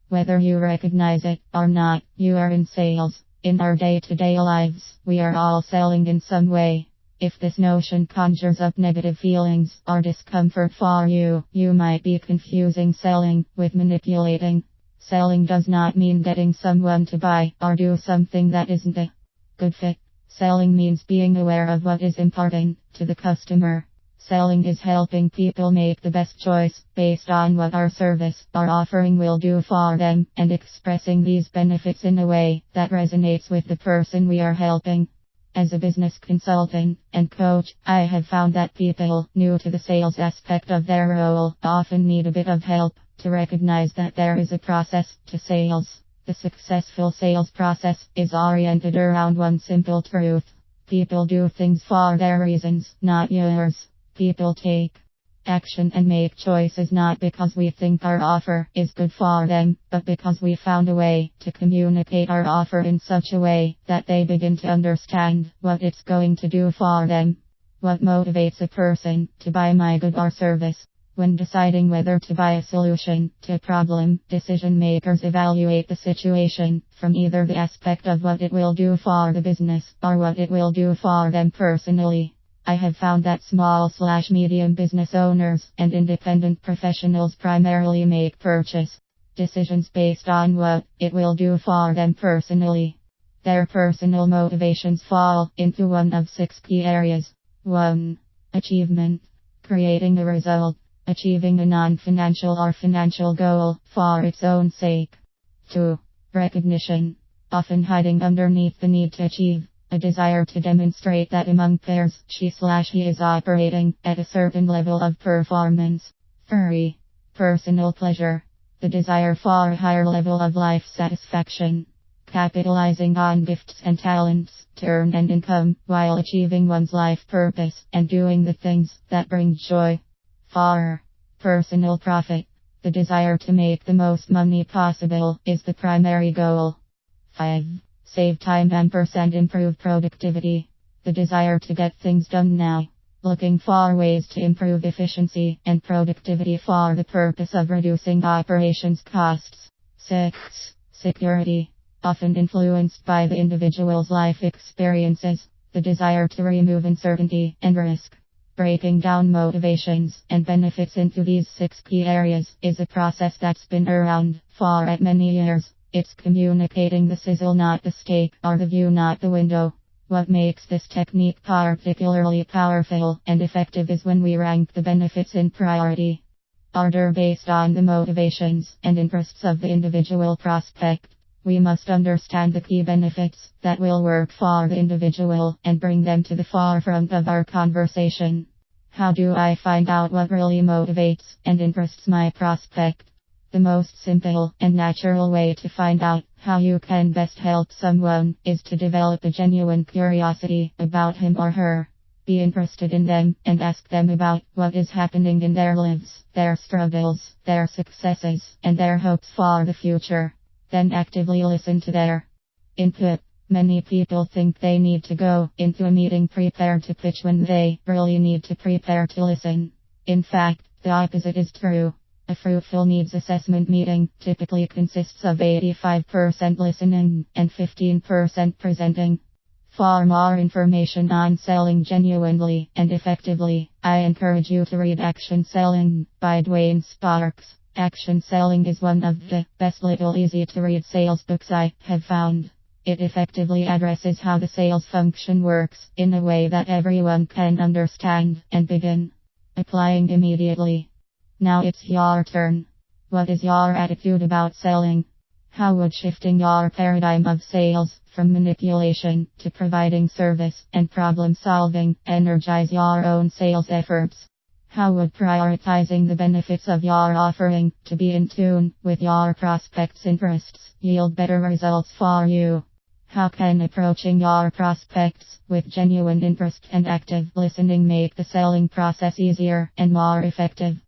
Whether you recognize it or not, you are in sales. In our day-to-day lives, we are all selling in some way. If this notion conjures up negative feelings or discomfort for you, you might be confusing selling with manipulating. Selling does not mean getting someone to buy or do something that isn't a good fit. Selling means being aware of what is important to the customer. Selling is helping people make the best choice based on what our service or offering will do for them and expressing these benefits in a way that resonates with the person we are helping. As a business consultant and coach, I have found that people new to the sales aspect of their role often need a bit of help to recognize that there is a process to sales. The successful sales process is oriented around one simple truth. People do things for their reasons, not yours. People take action and make choices not because we think our offer is good for them, but because we found a way to communicate our offer in such a way that they begin to understand what it's going to do for them. What motivates a person to buy my good or service? When deciding whether to buy a solution to a problem, decision makers evaluate the situation from either the aspect of what it will do for the business or what it will do for them personally. I have found that small/medium business owners and independent professionals primarily make purchase decisions based on what it will do for them personally. Their personal motivations fall into one of 6 key areas. 1. Achievement. Creating a result. Achieving a non-financial or financial goal for its own sake. 2. Recognition. Often hiding underneath the need to achieve. A desire to demonstrate that among peers, she/he is operating at a certain level of performance. 3. Personal pleasure. The desire for a higher level of life satisfaction. Capitalizing on gifts and talents to earn an income while achieving one's life purpose and doing the things that bring joy. 4. Personal profit. The desire to make the most money possible is the primary goal. 5. Save time and improve productivity. The desire to get things done now. Looking for ways to improve efficiency and productivity for the purpose of reducing operations costs. 6. Security. Often influenced by the individual's life experiences. The desire to remove uncertainty and risk. Breaking down motivations and benefits into these 6 key areas is a process that's been around for many years. It's communicating the sizzle, not the steak, or the view, not the window. What makes this technique particularly powerful and effective is when we rank the benefits in priority order based on the motivations and interests of the individual prospect. We must understand the key benefits that will work for the individual and bring them to the forefront of our conversation. How do I find out what really motivates and interests my prospect? The most simple and natural way to find out how you can best help someone is to develop a genuine curiosity about him or her. Be interested in them and ask them about what is happening in their lives, their struggles, their successes, and their hopes for the future. Then actively listen to their input. Many people think they need to go into a meeting prepared to pitch when they really need to prepare to listen. In fact, the opposite is true. A fruitful needs assessment meeting typically consists of 85% listening and 15% presenting. For more information on selling genuinely and effectively, I encourage you to read Action Selling by Dwayne Sparks. Action Selling is one of the best little easy to read sales books I have found. It effectively addresses how the sales function works in a way that everyone can understand and begin applying immediately. Now it's your turn. What is your attitude about selling? How would shifting your paradigm of sales from manipulation to providing service and problem solving energize your own sales efforts? How would prioritizing the benefits of your offering to be in tune with your prospects' interests yield better results for you? How can approaching your prospects with genuine interest and active listening make the selling process easier and more effective?